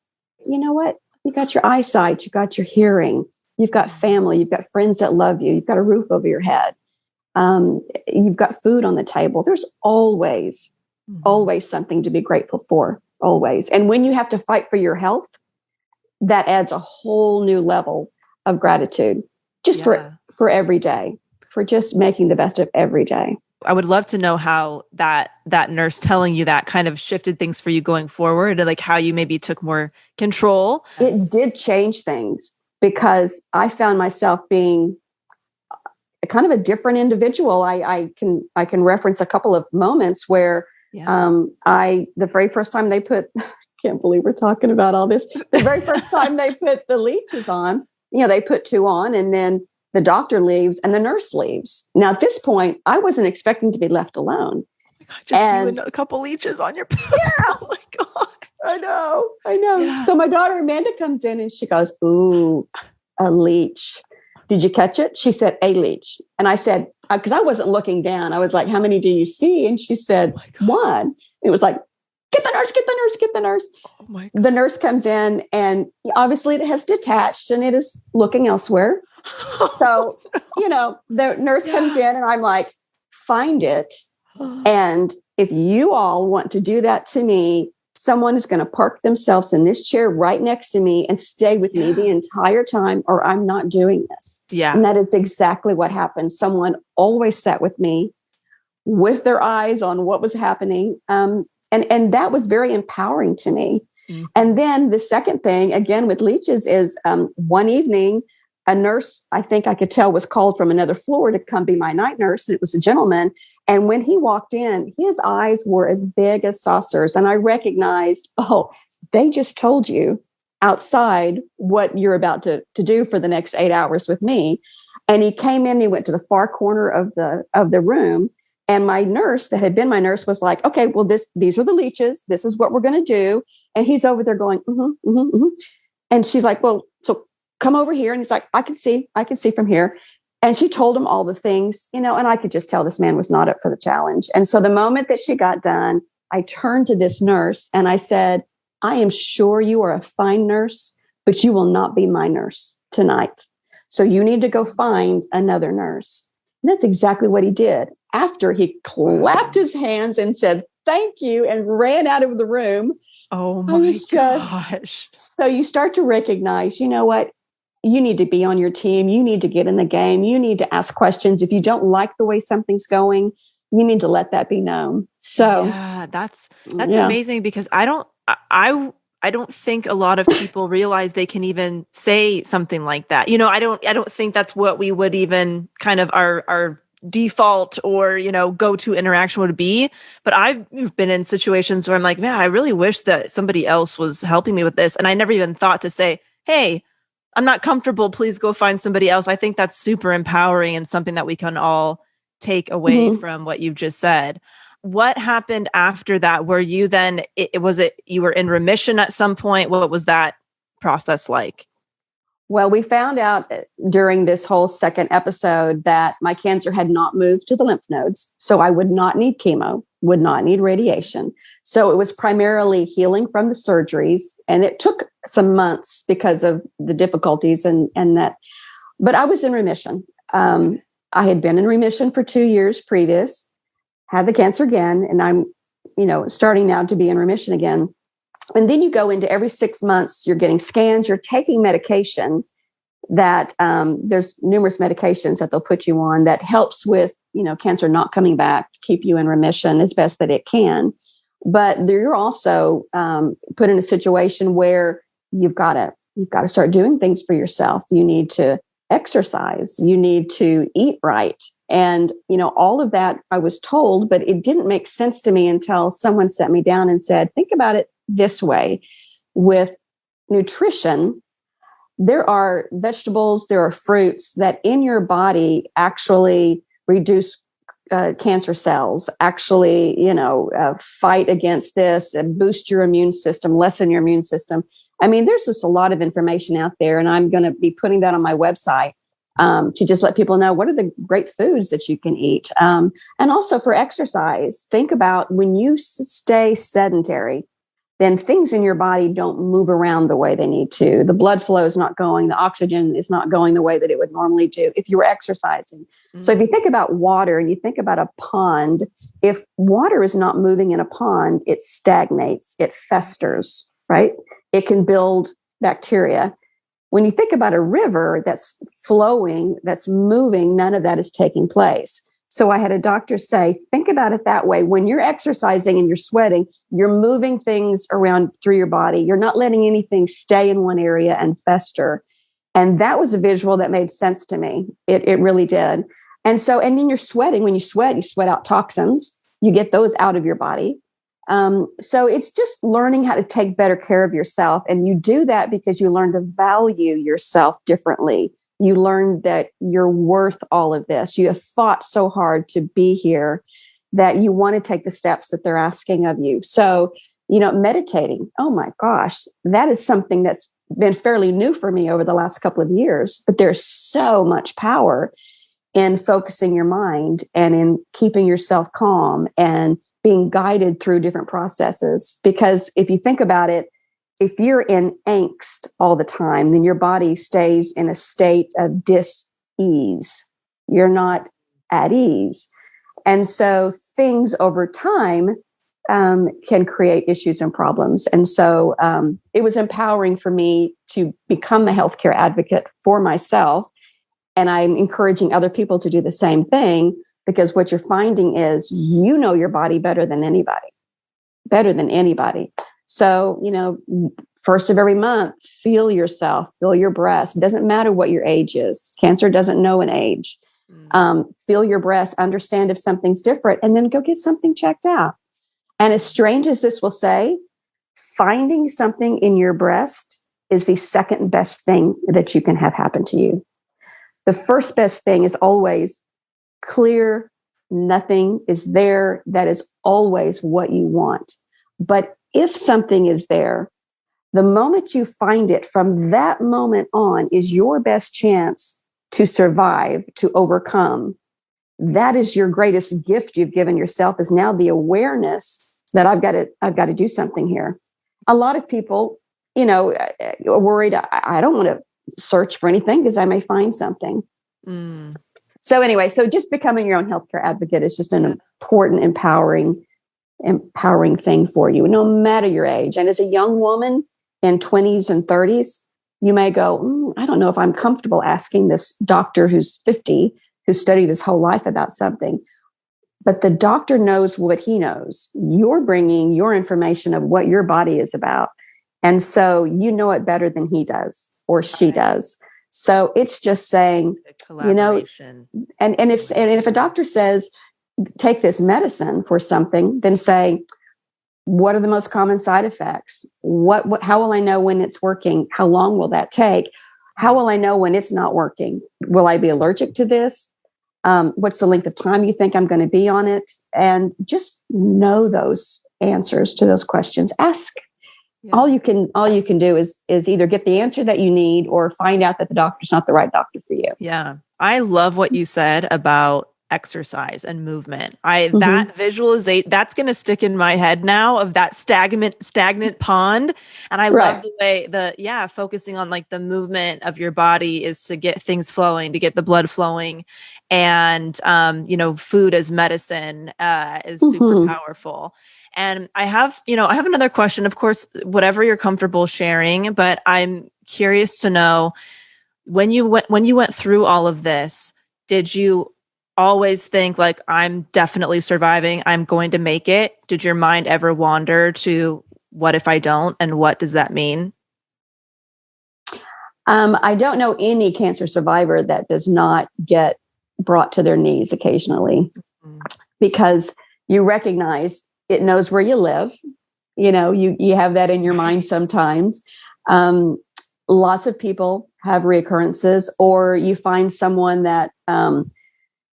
You know what? You got your eyesight, you got your hearing, you've got family, you've got friends that love you, you've got a roof over your head, you've got food on the table. There's always something to be grateful for, always. And when you have to fight for your health, that adds a whole new level of gratitude just for every day, for just making the best of every day. I would love to know how that nurse telling you that kind of shifted things for you going forward, and like how you maybe took more control. It did change things because I found myself being a kind of a different individual. I can reference a couple of moments where the very first time they put, can't believe we're talking about all this. The very first time they put the leeches on, they put 2 on, and then the doctor leaves and the nurse leaves. Now, at this point, I wasn't expecting to be left alone. Oh my God, just you and a couple leeches on your pillow. Yeah. Oh my God. I know. Yeah. So my daughter Amanda comes in and she goes, ooh, a leech. Did you catch it? She said, a leech. And I said, because I wasn't looking down. I was like, how many do you see? And she said, 1. It was like, get the nurse, get the nurse, get the nurse. Oh my God. The nurse comes in and obviously it has detached and it is looking elsewhere. So, the nurse comes in and I'm like, find it. And if you all want to do that to me, someone is going to park themselves in this chair right next to me and stay with me the entire time, or I'm not doing this. Yeah. And that is exactly what happened. Someone always sat with me with their eyes on what was happening. And that was very empowering to me. Mm-hmm. And then the second thing, again, with leeches is one evening, a nurse, I think I could tell, was called from another floor to come be my night nurse. And it was a gentleman. And when he walked in, his eyes were as big as saucers. And I recognized, oh, they just told you outside what you're about to do for the next 8 hours with me. And he came in, he went to the far corner of the room. And my nurse that had been my nurse was like, okay, well, these are the leeches. This is what we're going to do. And he's over there going, And she's like, well, so come over here. And he's like, I can see from here. And she told him all the things, and I could just tell this man was not up for the challenge. And so the moment that she got done, I turned to this nurse and I said, I am sure you are a fine nurse, but you will not be my nurse tonight. So you need to go find another nurse. And that's exactly what he did. After he clapped his hands and said, thank you, and ran out of the room. Oh my gosh. So you start to recognize, you know what? you need to be on your team. You need to get in the game. You need to ask questions. If you don't like the way something's going, you need to let that be known. So yeah, that's yeah. amazing because I don't think a lot of people realize they can even say something like that. I don't think that's what we would even kind of our default or, go to interaction would be. But I've been in situations where I'm like, man, I really wish that somebody else was helping me with this. And I never even thought to say, hey, I'm not comfortable. Please go find somebody else. I think that's super empowering and something that we can all take away from what you've just said. What happened after that? Were you then, you were in remission at some point? What was that process like? Well, we found out during this whole second episode that my cancer had not moved to the lymph nodes. So I would not need chemo, would not need radiation. So it was primarily healing from the surgeries. And it took some months because of the difficulties and that. But I was in remission. I had been in remission for 2 years previous, had the cancer again, and I'm, starting now to be in remission again. And then you go into every 6 months, you're getting scans, you're taking medication that there's numerous medications that they'll put you on that helps with, cancer not coming back to keep you in remission as best that it can. But you're also put in a situation where you've got to start doing things for yourself. You need to exercise, you need to eat right. And, all of that I was told, but it didn't make sense to me until someone sat me down and said, think about it this way. With nutrition, there are vegetables, there are fruits that in your body actually reduce cancer cells, actually, fight against this and boost your immune system, lessen your immune system. I mean, there's just a lot of information out there, and I'm going to be putting that on my website to just let people know what are the great foods that you can eat. And also for exercise, think about when you stay sedentary, then things in your body don't move around the way they need to. The blood flow is not going, the oxygen is not going the way that it would normally do if you were exercising. Mm-hmm. So if you think about water and you think about a pond, if water is not moving in a pond, it stagnates, it festers, right? It can build bacteria. When you think about a river that's flowing, that's moving, none of that is taking place. So I had a doctor say, think about it that way. When you're exercising and you're sweating, you're moving things around through your body. You're not letting anything stay in one area and fester. And that was a visual that made sense to me. It really did. And then you're sweating. When you sweat out toxins. You get those out of your body. So it's just learning how to take better care of yourself. And you do that because you learn to value yourself differently. You learn that you're worth all of this. You have fought so hard to be here that you want to take the steps that they're asking of you. So, meditating, oh my gosh, that is something that's been fairly new for me over the last couple of years. But there's so much power in focusing your mind and in keeping yourself calm and being guided through different processes. Because if you think about it, if you're in angst all the time, then your body stays in a state of dis-ease. You're not at ease. And so things over time can create issues and problems. And so it was empowering for me to become a healthcare advocate for myself. And I'm encouraging other people to do the same thing, because what you're finding is your body better than anybody. So, first of every month, feel yourself, feel your breast. It doesn't matter what your age is. Cancer doesn't know an age. Feel your breast, understand if something's different, and then go get something checked out. And as strange as this will say, finding something in your breast is the second best thing that you can have happen to you. The first best thing is always clear, nothing is there. That is always what you want. But if something is there, the moment you find it, from that moment on is your best chance to survive, to overcome. That is your greatest gift you've given yourself, is now the awareness that I've got to do something here. A lot of people, are worried, I don't want to search for anything because I may find something. So anyway, so just becoming your own healthcare advocate is just an important, empowering thing for you, no matter your age. And as a young woman in 20s and 30s, you may go, I don't know if I'm comfortable asking this doctor who's 50, who studied his whole life about something. But the doctor knows what he knows. You're bringing your information of what your body is about. And so you know it better than he does or she does. So it's just saying, collaboration. And if a doctor says, take this medicine for something, then say, what are the most common side effects? How will I know when it's working? How long will that take? How will I know when it's not working? Will I be allergic to this? What's the length of time you think I'm going to be on it? And just know those answers to those questions. Ask. Yeah. All you can do is either get the answer that you need or find out that the doctor's not the right doctor for you. Yeah. I love what you said about exercise and movement. That visualization, that's going to stick in my head now, of that stagnant pond. And I love the way focusing on like the movement of your body is to get things flowing, to get the blood flowing. And, food as medicine, is super powerful. And I have another question, of course, whatever you're comfortable sharing, but I'm curious to know, when you went through all of this, did you always think like, I'm definitely surviving, I'm going to make it? Did your mind ever wander to, what if I don't? And what does that mean? I don't know any cancer survivor that does not get brought to their knees occasionally, because you recognize it knows where you live. You have that in your mind sometimes. Lots of people have reoccurrences, or you find someone that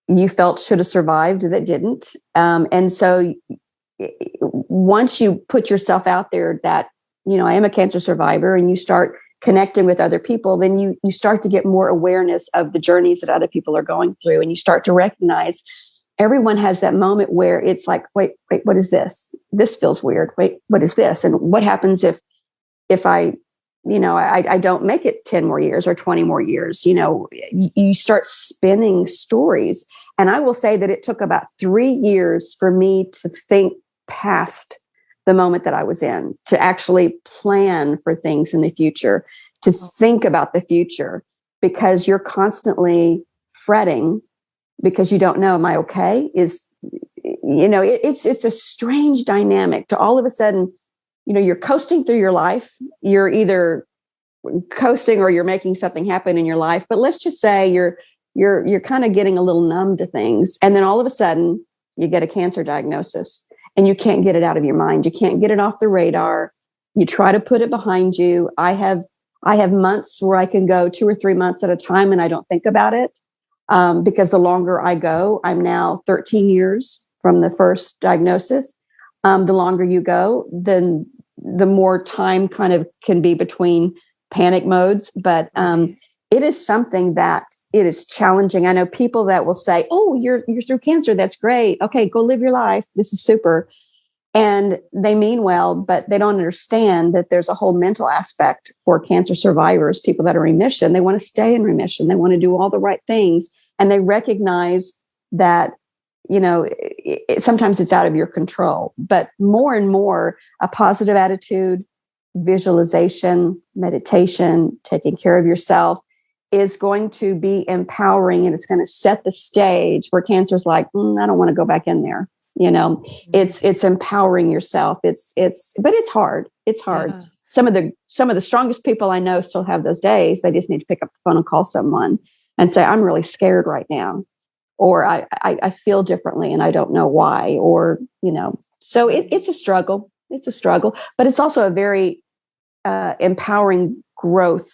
you felt should have survived that didn't. And so once you put yourself out there that, I am a cancer survivor, and you start connecting with other people, then you start to get more awareness of the journeys that other people are going through. And you start to recognize everyone has that moment where it's like, wait, what is this? This feels weird. Wait, what is this? And what happens if I don't make it 10 more years or 20 more years? You start spinning stories. And I will say that it took about 3 years for me to think past the moment that I was in, to actually plan for things in the future, to think about the future, because you're constantly fretting because you don't know, am I okay? It's a strange dynamic to all of a sudden, you're coasting through your life. You're either coasting or you're making something happen in your life. But let's just say you're kind of getting a little numb to things. And then all of a sudden you get a cancer diagnosis and you can't get it out of your mind. You can't get it off the radar. You try to put it behind you. I have months where I can go 2 or 3 months at a time and I don't think about it. Because the longer I go, I'm now 13 years from the first diagnosis. The longer you go, then the more time kind of can be between panic modes. But it is something that it is challenging. I know people that will say, oh, you're through cancer. That's great. Okay, go live your life. This is super. And they mean well, but they don't understand that there's a whole mental aspect for cancer survivors, people that are in remission. They want to stay in remission. They want to do all the right things. And they recognize that, sometimes it's out of your control. But more and more, a positive attitude, visualization, meditation, taking care of yourself is going to be empowering, and it's going to set the stage where cancer's like, I don't want to go back in there. It's empowering yourself. But it's hard. It's hard. Yeah. Some of the strongest people I know still have those days. They just need to pick up the phone and call someone and say, I'm really scared right now, or I feel differently and I don't know why, or, so it's a struggle. It's a struggle, but it's also a very empowering growth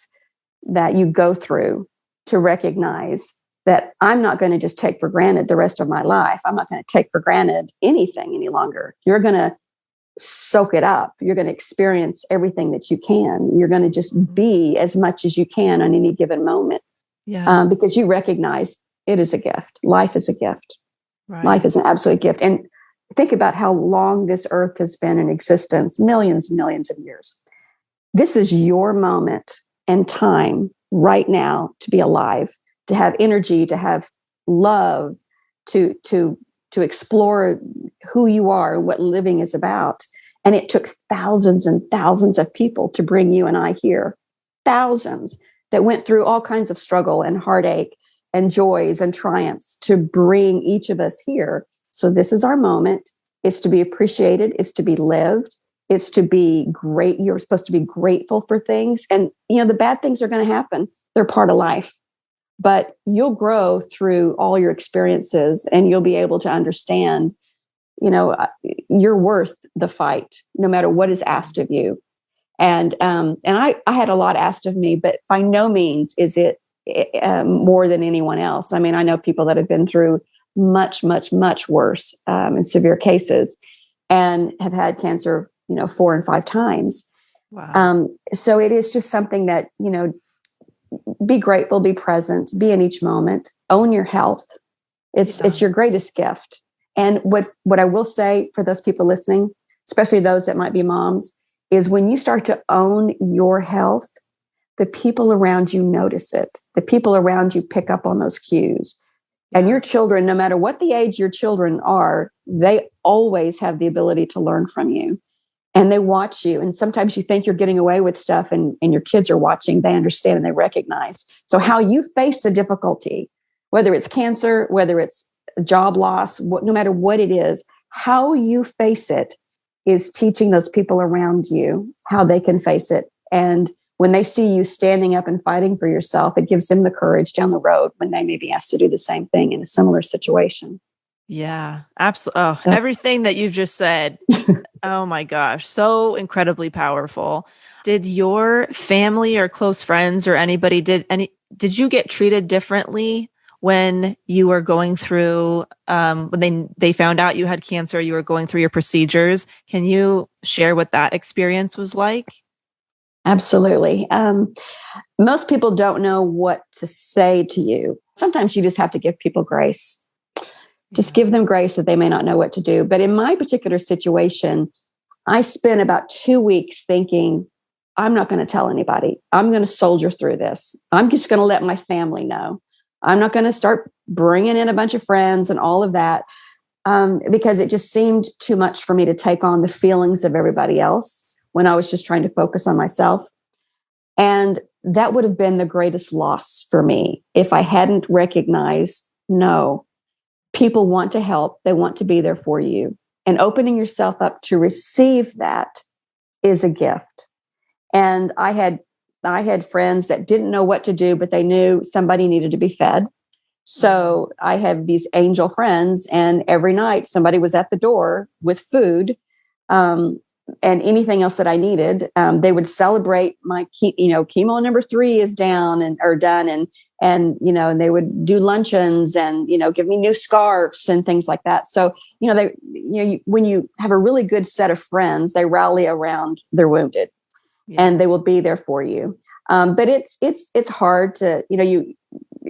that you go through to recognize that I'm not going to just take for granted the rest of my life. I'm not going to take for granted anything any longer. You're going to soak it up. You're going to experience everything that you can. You're going to just be as much as you can on any given moment. Yeah. Because you recognize it is a gift. Life is a gift. Right. Life is an absolute gift. And think about how long this earth has been in existence, millions and millions of years. This is your moment and time right now to be alive, to have energy, to have love, to explore who you are and what living is about. And it took thousands and thousands of people to bring you and I here. Thousands. that went through all kinds of struggle and heartache and joys and triumphs to bring each of us here. So this is our moment. It's to be appreciated. It's to be lived. It's to be great. You're supposed to be grateful for things. And, the bad things are going to happen. They're part of life. But you'll grow through all your experiences, and you'll be able to understand, you're worth the fight, no matter what is asked of you. And I had a lot asked of me, but by no means is it more than anyone else. I mean, I know people that have been through much, much, much worse in severe cases and have had cancer, 4 and 5 times. Wow. So it is just something that, be grateful, be present, be in each moment, own your health. It's your greatest gift. And what I will say for those people listening, especially those that might be moms, is when you start to own your health, the people around you notice it. The people around you pick up on those cues. And your children, no matter what the age your children are, they always have the ability to learn from you. And they watch you. And sometimes you think you're getting away with stuff, and your kids are watching, they understand and they recognize. So how you face the difficulty, whether it's cancer, whether it's job loss, no matter what it is, how you face it is teaching those people around you how they can face it. And when they see you standing up and fighting for yourself, it gives them the courage down the road when they may be asked to do the same thing in a similar situation. Yeah, absolutely. Oh, everything that you've just said. Oh my gosh, so incredibly powerful. Did your family or close friends or anybody did you get treated differently when you were going through when they found out you had cancer, you were going through your procedures? Can you share what that experience was like? Absolutely. Most people don't know what to say to you. Sometimes you just have to give people grace. Just give them grace that they may not know what to do. But in my particular situation, I spent about 2 weeks thinking, I'm not going to tell anybody. I'm going to soldier through this. I'm just going to let my family know. I'm not going to start bringing in a bunch of friends and all of that because it just seemed too much for me to take on the feelings of everybody else when I was just trying to focus on myself. And that would have been the greatest loss for me if I hadn't recognized, no, people want to help. They want to be there for you. And opening yourself up to receive that is a gift. And I had friends that didn't know what to do, but they knew somebody needed to be fed. So I had these angel friends, and every night somebody was at the door with food and anything else that I needed. They would celebrate my chemo number 3 is down or done, and they would do luncheons and give me new scarves and things like that. So when you have a really good set of friends, they rally around their wounded, and they will be there for you. But it's hard to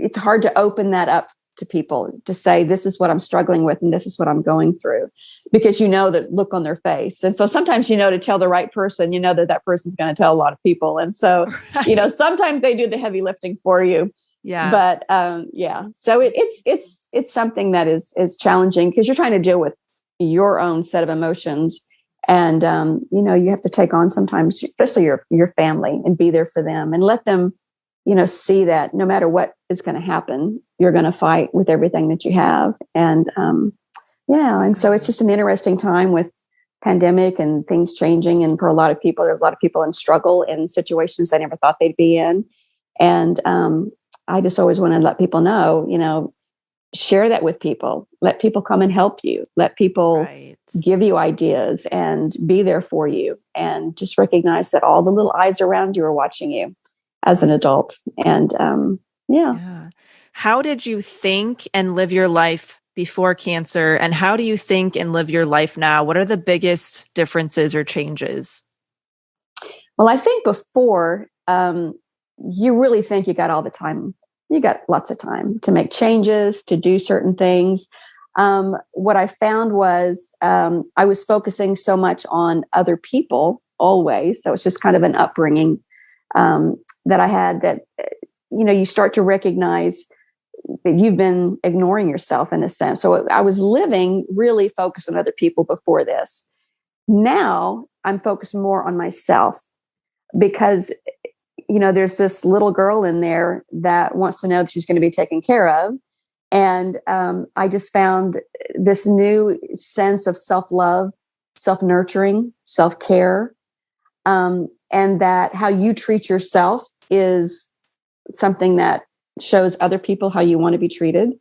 it's hard to open that up to people, to say, this is what I'm struggling with and this is what I'm going through, because the look on their face. And so sometimes, to tell the right person, that person's going to tell a lot of people. And so, sometimes they do the heavy lifting for you. Yeah. But so it's something that is challenging because you're trying to deal with your own set of emotions. And, you have to take on sometimes, especially your family, and be there for them and let them, see that no matter what is going to happen, you're going to fight with everything that you have. And, and so it's just an interesting time with pandemic and things changing. And for a lot of people, there's a lot of people in struggle in situations they never thought they'd be in. And, I just always want to let people know, share that with people. Let people come and help you. Let people give you ideas and be there for you. And just recognize that all the little eyes around you are watching you as an adult. And How did you think and live your life before cancer? And how do you think and live your life now? What are the biggest differences or changes? Well, I think before, you really think you got all the time. You got lots of time to make changes, to do certain things. What I found was I was focusing so much on other people always. So it's just kind of an upbringing that I had that, you start to recognize that you've been ignoring yourself in a sense. So I was living really focused on other people before this. Now I'm focused more on myself because there's this little girl in there that wants to know that she's going to be taken care of. And I just found this new sense of self-love, self-nurturing, self-care, and that how you treat yourself is something that shows other people how you want to be treated.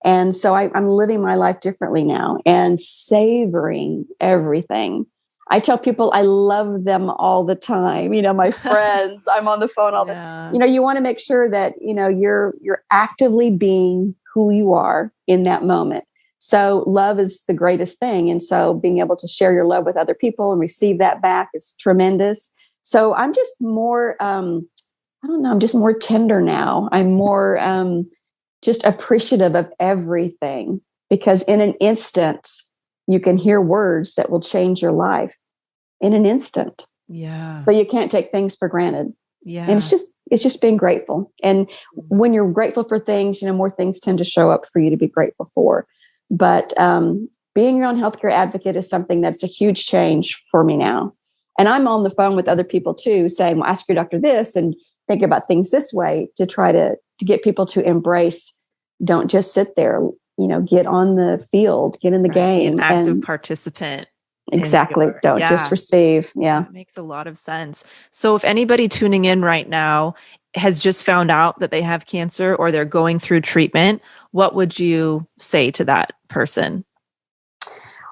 And so I'm living my life differently now and savoring everything. I tell people I love them all the time. My friends, I'm on the phone all the time. You want to make sure that, you're actively being who you are in that moment. So love is the greatest thing. And so being able to share your love with other people and receive that back is tremendous. So I'm just more, I'm just more tender now. I'm more just appreciative of everything, because in an instant, you can hear words that will change your life in an instant. Yeah. So you can't take things for granted. Yeah. And it's just being grateful. And when you're grateful for things, more things tend to show up for you to be grateful for. But being your own healthcare advocate is something that's a huge change for me now. And I'm on the phone with other people too, saying, well, ask your doctor this and think about things this way, to try to get people to embrace. Don't just sit there, get on the field, get in the game. Be an active participant. Exactly. Don't just receive. Yeah. That makes a lot of sense. So if anybody tuning in right now has just found out that they have cancer or they're going through treatment, what would you say to that person?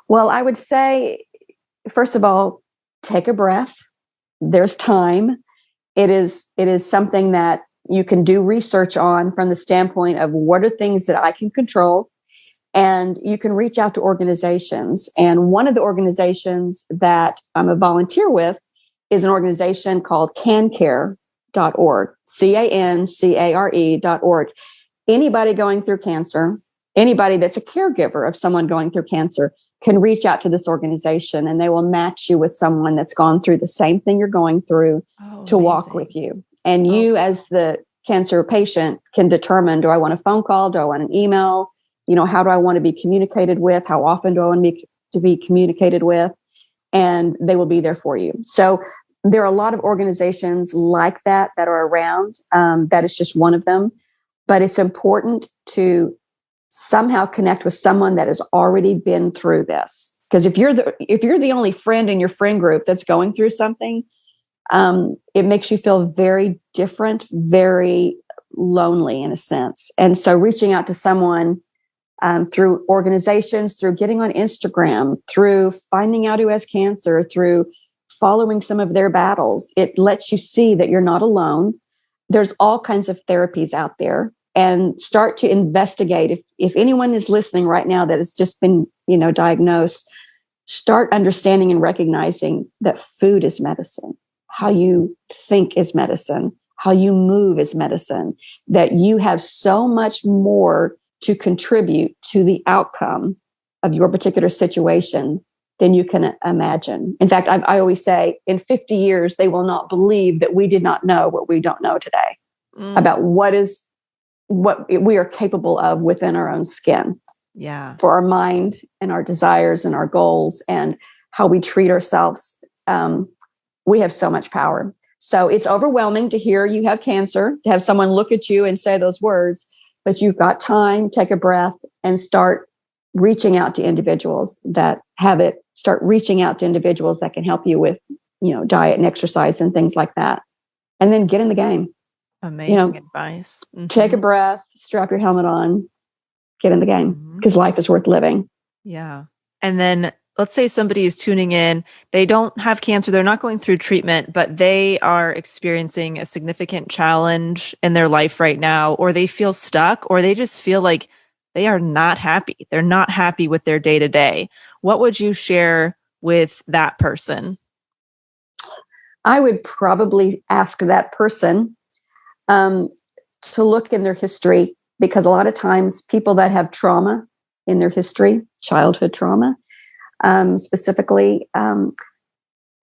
Well, I would say, first of all, take a breath. There's time. It is something that you can do research on from the standpoint of what are things that I can control. And you can reach out to organizations. And one of the organizations that I'm a volunteer with is an organization called cancare.org, CANCARE.org. Anybody going through cancer, anybody that's a caregiver of someone going through cancer can reach out to this organization, and they will match you with someone that's gone through the same thing you're going through to walk with you. And you, as the cancer patient, can determine, do I want a phone call? Do I want an email? How do I want to be communicated with? How often do I want to be communicated with? And they will be there for you. So there are a lot of organizations like that are around. That is just one of them. But it's important to somehow connect with someone that has already been through this. Because if you're the only friend in your friend group that's going through something, it makes you feel very different, very lonely in a sense. And so reaching out to someone through organizations, through getting on Instagram, through finding out who has cancer, through following some of their battles, it lets you see that you're not alone. There's all kinds of therapies out there, and start to investigate. If anyone is listening right now that has just been, diagnosed, start understanding and recognizing that food is medicine. How you think is medicine. How you move is medicine. That you have so much more to contribute to the outcome of your particular situation than you can imagine. In fact, I always say, in 50 years, they will not believe that we did not know what we don't know today about what we are capable of within our own skin. Yeah. For our mind and our desires and our goals and how we treat ourselves. We have so much power. So it's overwhelming to hear you have cancer, to have someone look at you and say those words, but you've got time, take a breath, and start reaching out to individuals that have it. Start reaching out to individuals that can help you with, diet and exercise and things like that. And then get in the game. Amazing advice. Mm-hmm. Take a breath, strap your helmet on, get in the game, because life is worth living. Yeah. And then let's say somebody is tuning in, they don't have cancer, they're not going through treatment, but they are experiencing a significant challenge in their life right now, or they feel stuck, or they just feel like they are not happy. They're not happy with their day to day. What would you share with that person? I would probably ask that person to look in their history, because a lot of times people that have trauma in their history, childhood trauma, specifically,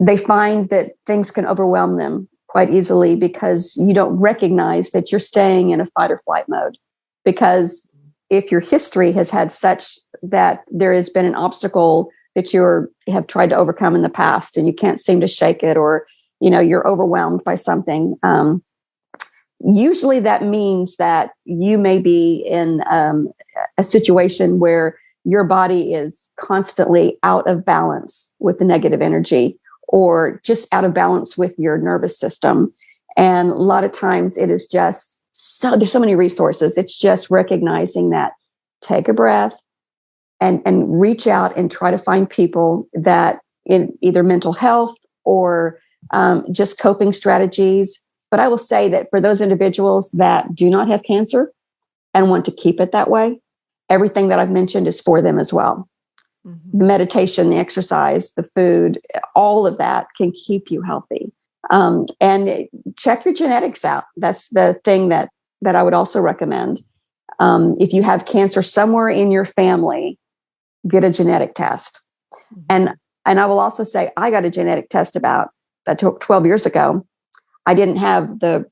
they find that things can overwhelm them quite easily because you don't recognize that you're staying in a fight or flight mode. Because if your history has had such that there has been an obstacle that you have tried to overcome in the past and you can't seem to shake it, or, you're overwhelmed by something, usually that means that you may be in a situation where your body is constantly out of balance with the negative energy, or just out of balance with your nervous system. And a lot of times it is just there's so many resources. It's just recognizing that, take a breath and reach out and try to find people that in either mental health or just coping strategies. But I will say that for those individuals that do not have cancer and want to keep it that way, everything that I've mentioned is for them as well. Mm-hmm. The meditation, the exercise, the food, all of that can keep you healthy. And check your genetics out. That's the thing that I would also recommend. If you have cancer somewhere in your family, get a genetic test. Mm-hmm. And I will also say, I got a genetic test about 12 years ago. I didn't have the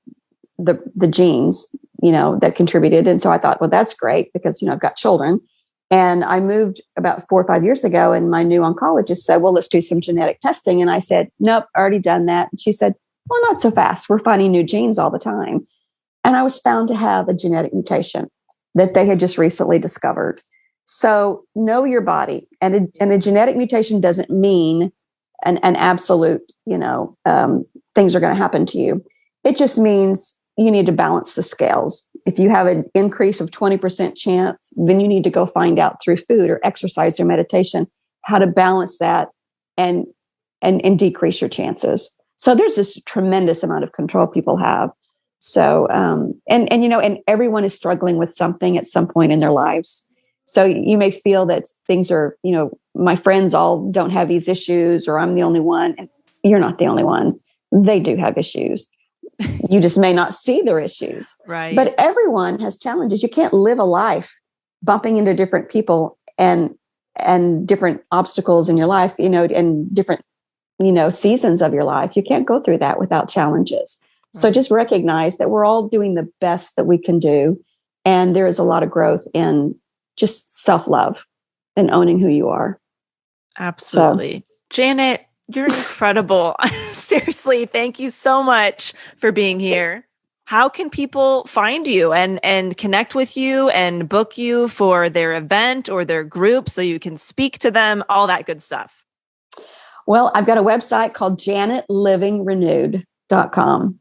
genes, that contributed. And so I thought, well, that's great because, I've got children. And I moved about 4 or 5 years ago, and my new oncologist said, well, let's do some genetic testing. And I said, nope, already done that. And she said, well, not so fast. We're finding new genes all the time. And I was found to have a genetic mutation that they had just recently discovered. So know your body. And a genetic mutation doesn't mean an absolute, things are going to happen to you. It just means you need to balance the scales. If you have an increase of 20% chance, then you need to go find out through food or exercise or meditation how to balance that and decrease your chances. So there's this tremendous amount of control people have. So, and everyone is struggling with something at some point in their lives. So you may feel that things are, my friends all don't have these issues, or I'm the only one. And you're not the only one. They do have issues. You just may not see their issues. Right. But everyone has challenges. You can't live a life bumping into different people and different obstacles in your life, and different, seasons of your life. You can't go through that without challenges. Right. So just recognize that we're all doing the best that we can do. And there is a lot of growth in just self-love and owning who you are. Absolutely. So, Janet, you're incredible. Seriously, thank you so much for being here. How can people find you and connect with you and book you for their event or their group so you can speak to them, all that good stuff? Well, I've got a website called JanetLivingRenewed.com.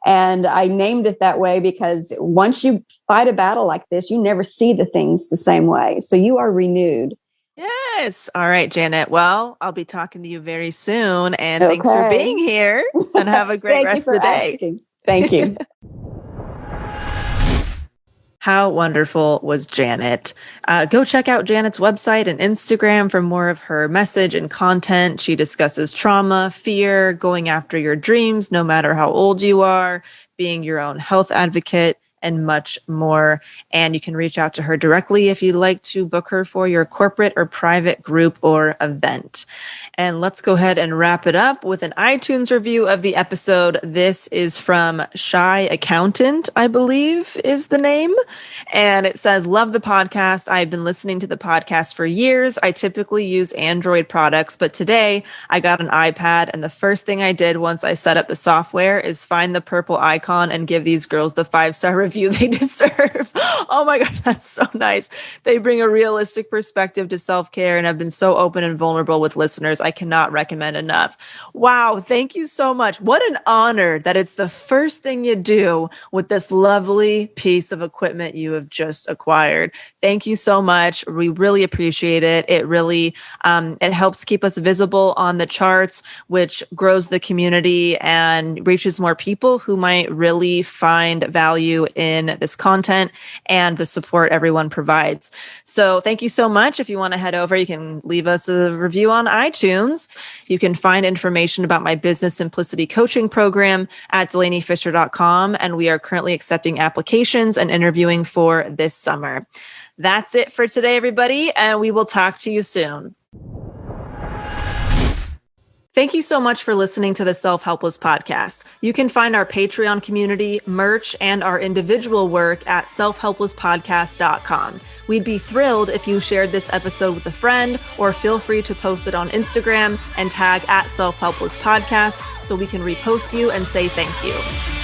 And I named it that way because once you fight a battle like this, you never see the things the same way. So you are renewed. Yes. All right, Janet. Well, I'll be talking to you very soon. And thanks for being here, and have a great rest of the day. Asking. Thank you. How wonderful was Janet? Go check out Janet's website and Instagram for more of her message and content. She discusses trauma, fear, going after your dreams, no matter how old you are, being your own health advocate, and much more. And you can reach out to her directly if you'd like to book her for your corporate or private group or event. And let's go ahead and wrap it up with an iTunes review of the episode. This is from Shy Accountant, I believe is the name. And it says, love the podcast. I've been listening to the podcast for years. I typically use Android products, but today I got an iPad, and the first thing I did once I set up the software is find the purple icon and give these girls the 5-star review they deserve. Oh my God, that's so nice. They bring a realistic perspective to self-care and have been so open and vulnerable with listeners. I cannot recommend enough. Wow, thank you so much. What an honor that it's the first thing you do with this lovely piece of equipment you have just acquired. Thank you so much. We really appreciate it. It really, it helps keep us visible on the charts, which grows the community and reaches more people who might really find value in this content and the support everyone provides. So thank you so much. If you want to head over, you can leave us a review on iTunes. You can find information about my business simplicity coaching program at DelaneyFisher.com. And we are currently accepting applications and interviewing for this summer. That's it for today, everybody. And we will talk to you soon. Thank you so much for listening to the Self-Helpless podcast. You can find our Patreon community, merch, and our individual work at selfhelplesspodcast.com. We'd be thrilled if you shared this episode with a friend, or feel free to post it on Instagram and tag at Self-Helpless Podcast so we can repost you and say thank you.